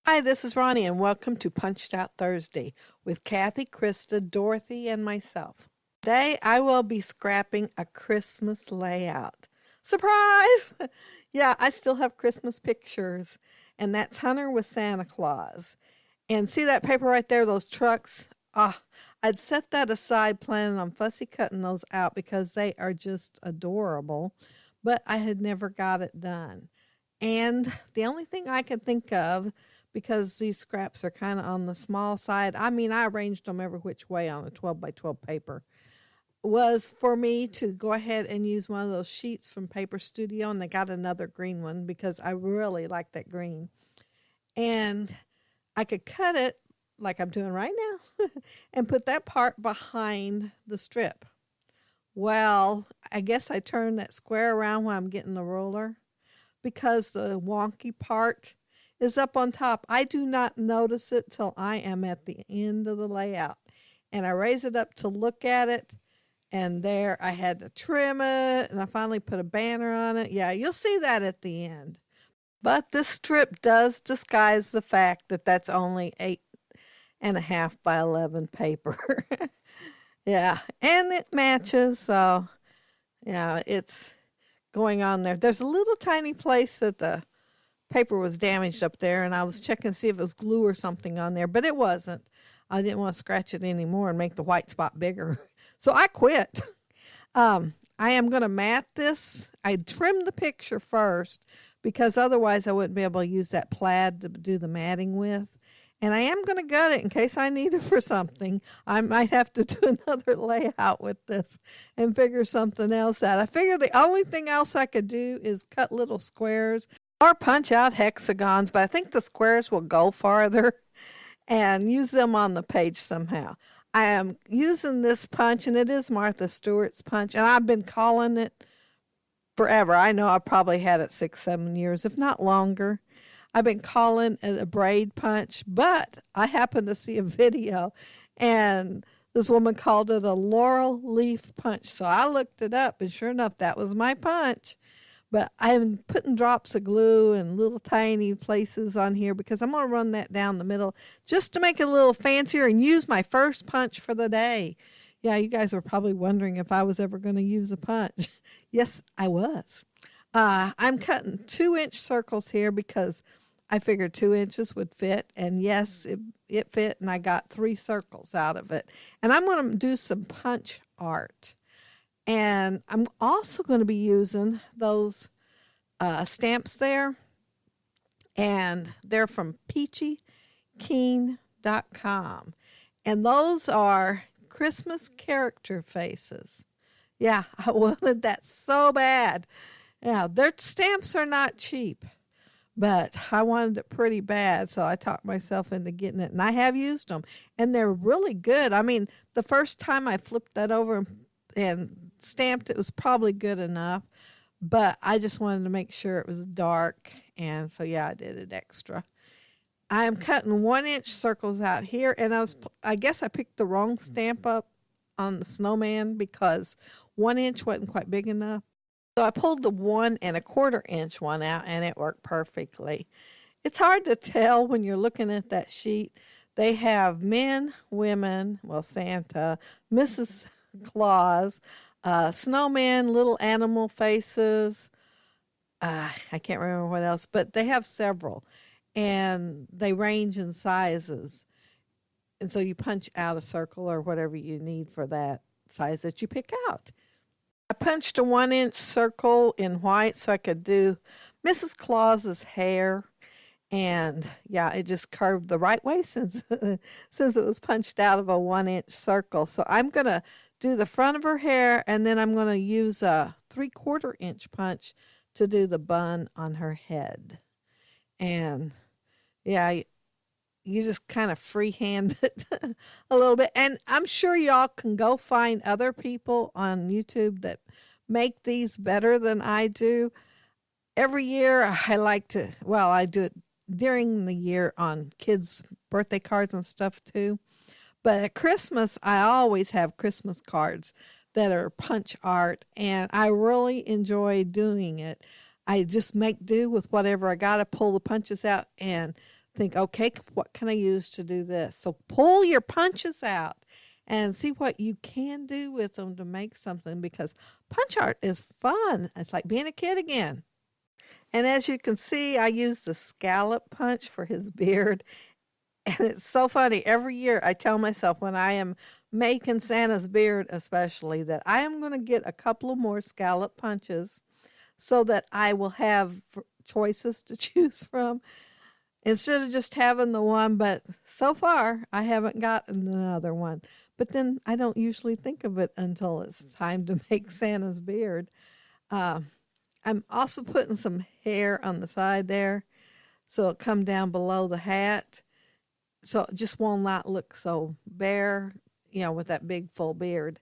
Hi, this is Ronnie, and welcome to Punched Out Thursday with Kathy, Krista, Dorothy, and myself. Today, I will be scrapping a Christmas layout. Surprise! Yeah, I still have Christmas pictures, and that's Hunter with Santa Claus. And see that paper right there, those trucks? I'd set that aside planning on fussy cutting those out because they are just adorable, but I had never got it done. And the only thing I could think of, because these scraps are kind of on the small side, I mean, I arranged them every which way on a 12 by 12 paper, was for me to go ahead and use one of those sheets from Paper Studio. And they got another green one because I really like that green. And I could cut it like I'm doing right now and put that part behind the strip. Well, I guess I turned that square around when I'm getting the ruler because the wonky part is up on top. I do not notice it till I am at the end of the layout. And I raise it up to look at it, and there I had to trim it, and I finally put a banner on it. Yeah, you'll see that at the end. But this strip does disguise the fact that that's only 8.5 by 11 paper. Yeah, and it matches, so yeah, it's going on there. There's a little tiny place that the paper was damaged up there, and I was checking to see if it was glue or something on there, but it wasn't. I didn't want to scratch it anymore and make the white spot bigger. So I quit. I am going to mat this. I trimmed the picture first because otherwise I wouldn't be able to use that plaid to do the matting with. And I am going to gut it in case I need it for something. I might have to do another layout with this and figure something else out. I figure the only thing else I could do is cut little squares or punch out hexagons, but I think the squares will go farther and use them on the page somehow. I am using this punch, and it is Martha Stewart's punch, and I've been calling it forever. I know I've probably had it 6-7 years, if not longer. I've been calling it a braid punch, but I happened to see a video, and this woman called it a laurel leaf punch. So I looked it up, and sure enough, that was my punch. But I'm putting drops of glue in little tiny places on here because I'm going to run that down the middle just to make it a little fancier and use my first punch for the day. Yeah, you guys are probably wondering if I was ever going to use a punch. Yes, I was. I'm cutting 2-inch circles here because I figured 2 inches would fit. And yes, it fit, and I got 3 circles out of it. And I'm going to do some punch art. And I'm also going to be using those stamps there. And they're from peachykeen.com. And those are Christmas character faces. Yeah, I wanted that so bad. Yeah, their stamps are not cheap, but I wanted it pretty bad, so I talked myself into getting it. And I have used them, and they're really good. I mean, the first time I flipped that over and stamped it was probably good enough, but I just wanted to make sure it was dark, and so yeah, I did it extra. I am cutting 1-inch circles out here, and I guess I picked the wrong stamp up on the snowman because 1 inch wasn't quite big enough. So I pulled the 1.25-inch one out, and it worked perfectly. It's hard to tell when you're looking at that sheet. They have men, women, well, Santa, Mrs. Claus, snowman, little animal faces. I can't remember what else, but they have several, and they range in sizes. And so you punch out a circle or whatever you need for that size that you pick out. I punched a 1-inch circle in white so I could do Mrs. Claus's hair. And yeah, it just curved the right way since since it was punched out of a 1-inch circle. So I'm going to do the front of her hair, and then I'm going to use a 3/4-inch punch to do the bun on her head. And yeah, you just kind of freehand it a little bit. And I'm sure y'all can go find other people on YouTube that make these better than I do. Every year I do it during the year on kids' birthday cards and stuff too. But at Christmas, I always have Christmas cards that are punch art, and I really enjoy doing it. I just make do with whatever I got to pull the punches out, and think, okay, what can I use to do this? So pull your punches out and see what you can do with them to make something, because punch art is fun. It's like being a kid again. And as you can see, I use the scallop punch for his beard. And it's so funny. Every year I tell myself when I am making Santa's beard, especially, that I am going to get a couple of more scallop punches so that I will have choices to choose from instead of just having the one. But so far, I haven't gotten another one. But then I don't usually think of it until it's time to make Santa's beard. I'm also putting some hair on the side there so it'll come down below the hat. So it just will not look so bare, with that big full beard.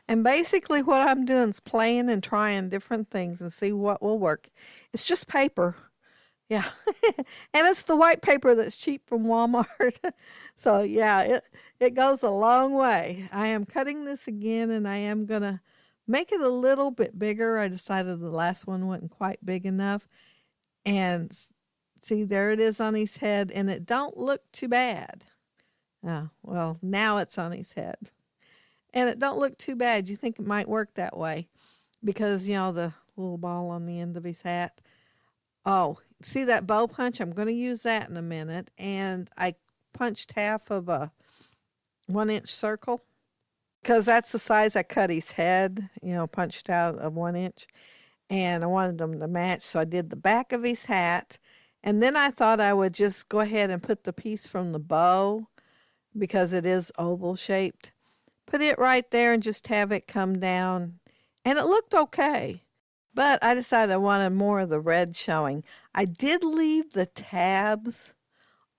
And basically what I'm doing is playing and trying different things and see what will work. It's just paper. Yeah. And it's the white paper that's cheap from Walmart. So yeah, it goes a long way. I am cutting this again, and I am going to make it a little bit bigger. I decided the last one wasn't quite big enough. And see, there it is on his head, and it don't look too bad. Well, now it's on his head. And it don't look too bad. You think it might work that way because, the little ball on the end of his hat. Oh, see that bow punch? I'm going to use that in a minute. And I punched half of a 1-inch circle because that's the size I cut his head, punched out of 1 inch. And I wanted them to match, so I did the back of his hat. And then I thought I would just go ahead and put the piece from the bow, because it is oval shaped. Put it right there and just have it come down. And it looked okay. But I decided I wanted more of the red showing. I did leave the tabs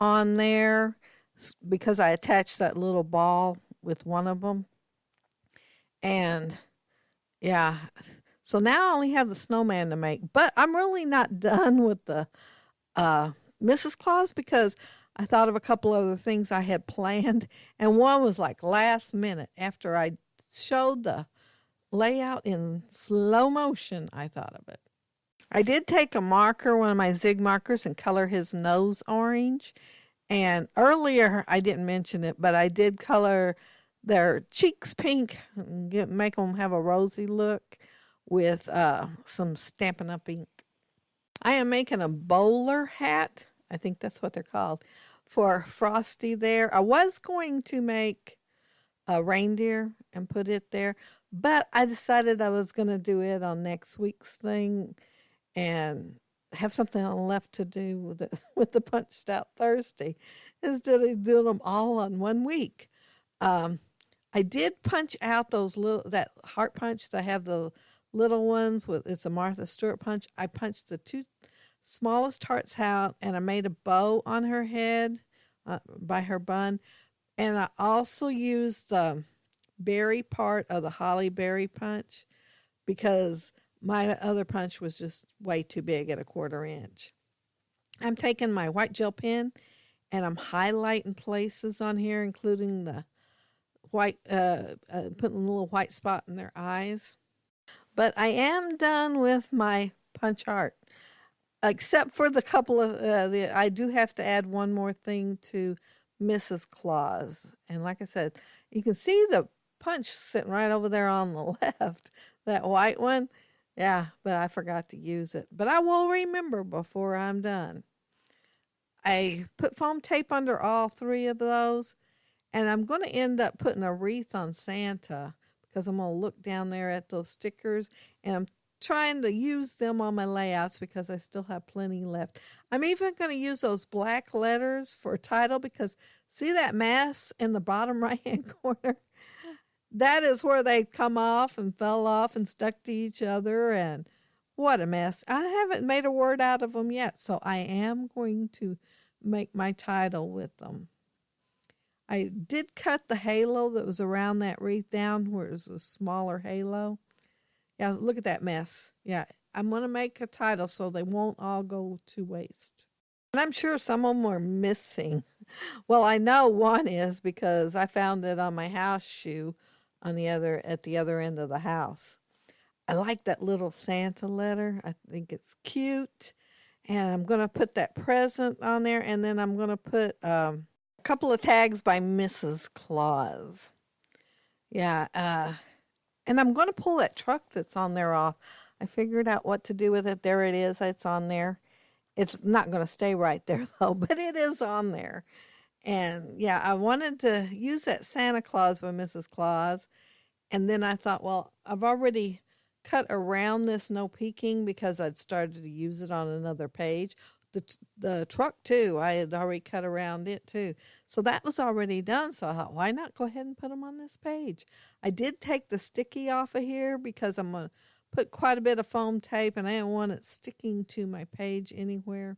on there because I attached that little ball with one of them. And yeah, so now I only have the snowman to make. But I'm really not done with the Mrs. Claus, because I thought of a couple other things I had planned, and one was like last minute. After I showed the layout in slow motion, I thought of it. I did take a marker, one of my Zig markers, and color his nose orange. And earlier, I didn't mention it, but I did color their cheeks pink, make them have a rosy look with some Stampin' Up! Ink. I am making a bowler hat. I think that's what they're called, for Frosty there. I was going to make a reindeer and put it there, but I decided I was going to do it on next week's thing and have something left to do with it, with the Punched Out Thursday, instead of doing them all on 1 week. I did punch out that heart punch that have the little ones it's a Martha Stewart punch. I punched the 2 smallest hearts out, and I made a bow on her head by her bun. And I also used the berry part of the holly berry punch because my other punch was just way too big at 1/4 inch. I'm taking my white gel pen and I'm highlighting places on here, including the white, putting a little white spot in their eyes. But I am done with my punch art, except for the couple of, I do have to add one more thing to Mrs. Claus. And like I said, you can see the punch sitting right over there on the left, that white one. Yeah, but I forgot to use it. But I will remember before I'm done. I put foam tape under all 3 of those, and I'm going to end up putting a wreath on Santa because I'm going to look down there at those stickers, and I'm trying to use them on my layouts because I still have plenty left. I'm even going to use those black letters for a title because see that mess in the bottom right-hand corner? That is where they come off and fell off and stuck to each other, and what a mess. I haven't made a word out of them yet, so I am going to make my title with them. I did cut the halo that was around that wreath down where it was a smaller halo. Yeah, look at that mess. Yeah, I'm going to make a title so they won't all go to waste. And I'm sure some of them are missing. Well, I know one is because I found it on my house shoe at the other end of the house. I like that little Santa letter. I think it's cute. And I'm going to put that present on there, and then I'm going to put a couple of tags by Mrs. Claus. Yeah, and I'm going to pull that truck that's on there off. I figured out what to do with it. There it is. It's on there. It's not going to stay right there, though, but it is on there. And yeah, I wanted to use that Santa Claus by Mrs. Claus. And then I thought, well, I've already cut around this no peeking because I'd started to use it on another page. The truck, too, I had already cut around it, too. So that was already done. So I thought, why not go ahead and put them on this page? I did take the sticky off of here because I'm going to put quite a bit of foam tape, and I didn't want it sticking to my page anywhere.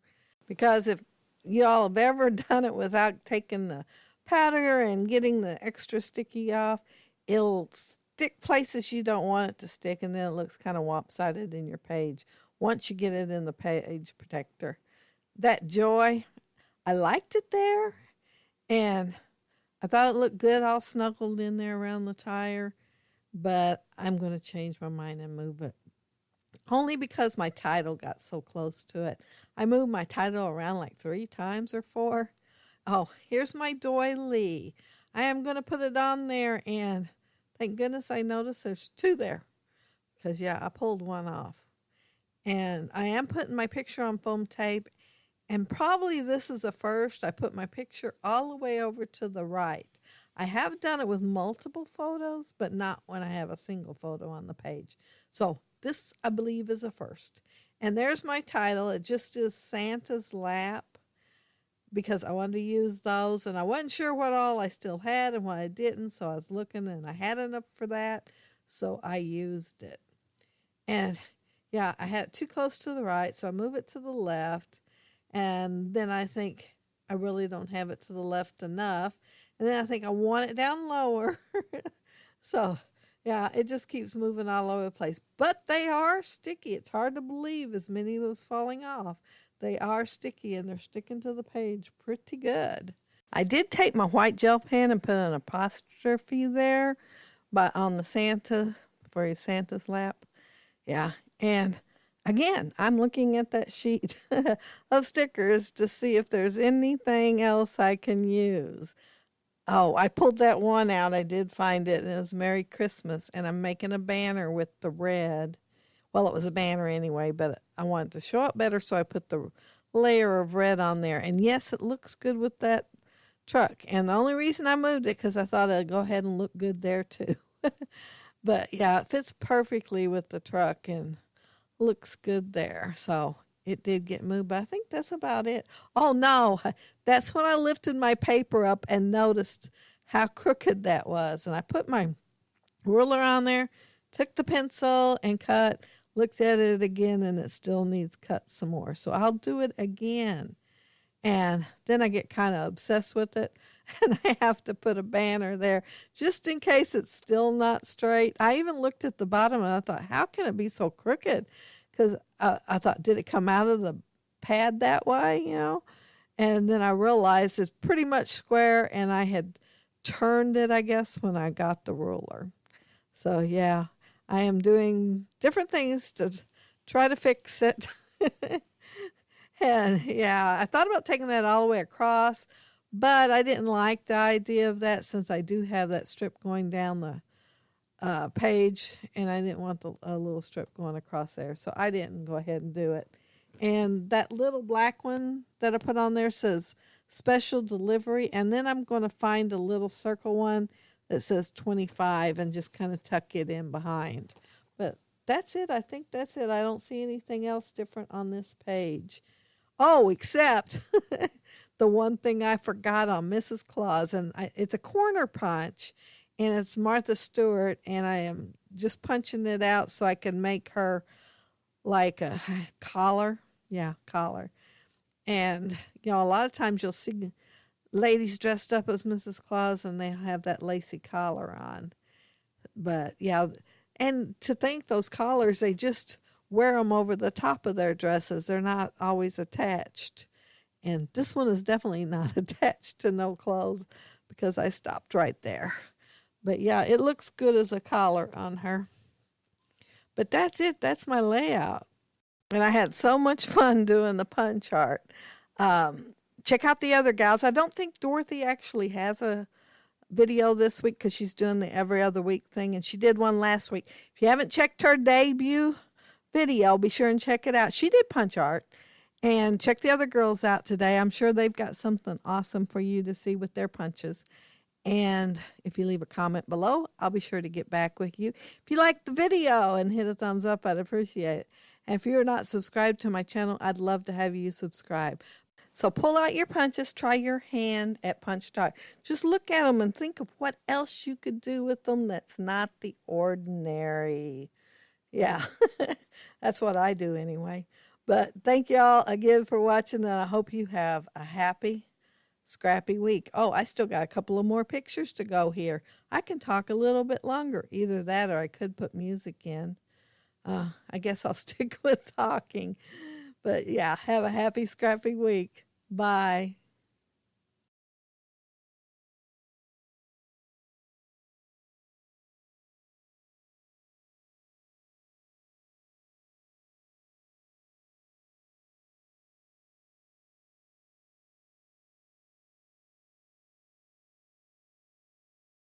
Because if y'all have ever done it without taking the powder and getting the extra sticky off, it'll stick places you don't want it to stick, and then it looks kind of lopsided in your page once you get it in the page protector. That joy, I liked it there, and I thought it looked good all snuggled in there around the tire, but I'm going to change my mind and move it. Only because my title got so close to it. I moved my title around like 3 times or 4. Oh, here's my doily. I am going to put it on there, and thank goodness I noticed there's 2 there. Because, yeah, I pulled one off. And I am putting my picture on foam tape. And probably this is a first. I put my picture all the way over to the right. I have done it with multiple photos, but not when I have a single photo on the page. So this, I believe, is a first. And there's my title. It just is Santa's Lap, because I wanted to use those. And I wasn't sure what all I still had and what I didn't. So I was looking, and I had enough for that. So I used it. And, yeah, I had it too close to the right, so I move it to the left. And then I think I really don't have it to the left enough. And then I think I want it down lower. So, yeah, it just keeps moving all over the place. But they are sticky. It's hard to believe as many was falling off. They are sticky, and they're sticking to the page pretty good. I did take my white gel pen and put an apostrophe there on the Santa, for his Santa's lap. Yeah, and again, I'm looking at that sheet of stickers to see if there's anything else I can use. Oh, I pulled that one out. I did find it, and it was Merry Christmas, and I'm making a banner with the red. Well, it was a banner anyway, but I wanted to show it better, so I put the layer of red on there. And yes, it looks good with that truck. And the only reason I moved it because I thought it'd go ahead and look good there too. But yeah, it fits perfectly with the truck and looks good there. So it did get moved, but I think that's about it. Oh no, that's when I lifted my paper up and noticed how crooked that was. And I put my ruler on there, took the pencil and cut, looked at it again, and it still needs cut some more. So I'll do it again. And then I get kind of obsessed with it, and I have to put a banner there just in case it's still not straight. I even looked at the bottom, and I thought, how can it be so crooked? Because I thought, did it come out of the pad that way, And then I realized it's pretty much square, and I had turned it, I guess, when I got the ruler. So, yeah, I am doing different things to try to fix it. And yeah, I thought about taking that all the way across, but I didn't like the idea of that since I do have that strip going down the page, and I didn't want a little strip going across there. So I didn't go ahead and do it. And that little black one that I put on there says special delivery. And then I'm going to find a little circle one that says 25 and just kind of tuck it in behind. But that's it. I think that's it. I don't see anything else different on this page. Oh, except the one thing I forgot on Mrs. Claus, and it's a corner punch, and it's Martha Stewart, and I am just punching it out so I can make her like a collar. Yeah, collar. And, a lot of times you'll see ladies dressed up as Mrs. Claus, and they have that lacy collar on. But, yeah, and to think those collars, they just wear them over the top of their dresses. They're not always attached. And this one is definitely not attached to no clothes because I stopped right there. But yeah, it looks good as a collar on her. But that's it. That's my layout. And I had so much fun doing the punch art. Check out the other gals. I don't think Dorothy actually has a video this week because she's doing the every other week thing, and she did one last week. If you haven't checked her debut video, be sure and check it out. She did punch art. And check the other girls out today. I'm sure they've got something awesome for you to see with their punches. And if you leave a comment below, I'll be sure to get back with you. If you like the video and hit a thumbs up, I'd appreciate it. And if you're not subscribed to my channel, I'd love to have you subscribe. So pull out your punches, try your hand at punch art. Just look at them and think of what else you could do with them that's not the ordinary. Yeah, that's what I do anyway. But thank y'all again for watching, and I hope you have a happy, scrappy week. Oh, I still got a couple of more pictures to go here. I can talk a little bit longer. Either that or I could put music in. I guess I'll stick with talking. But yeah, have a happy, scrappy week. Bye.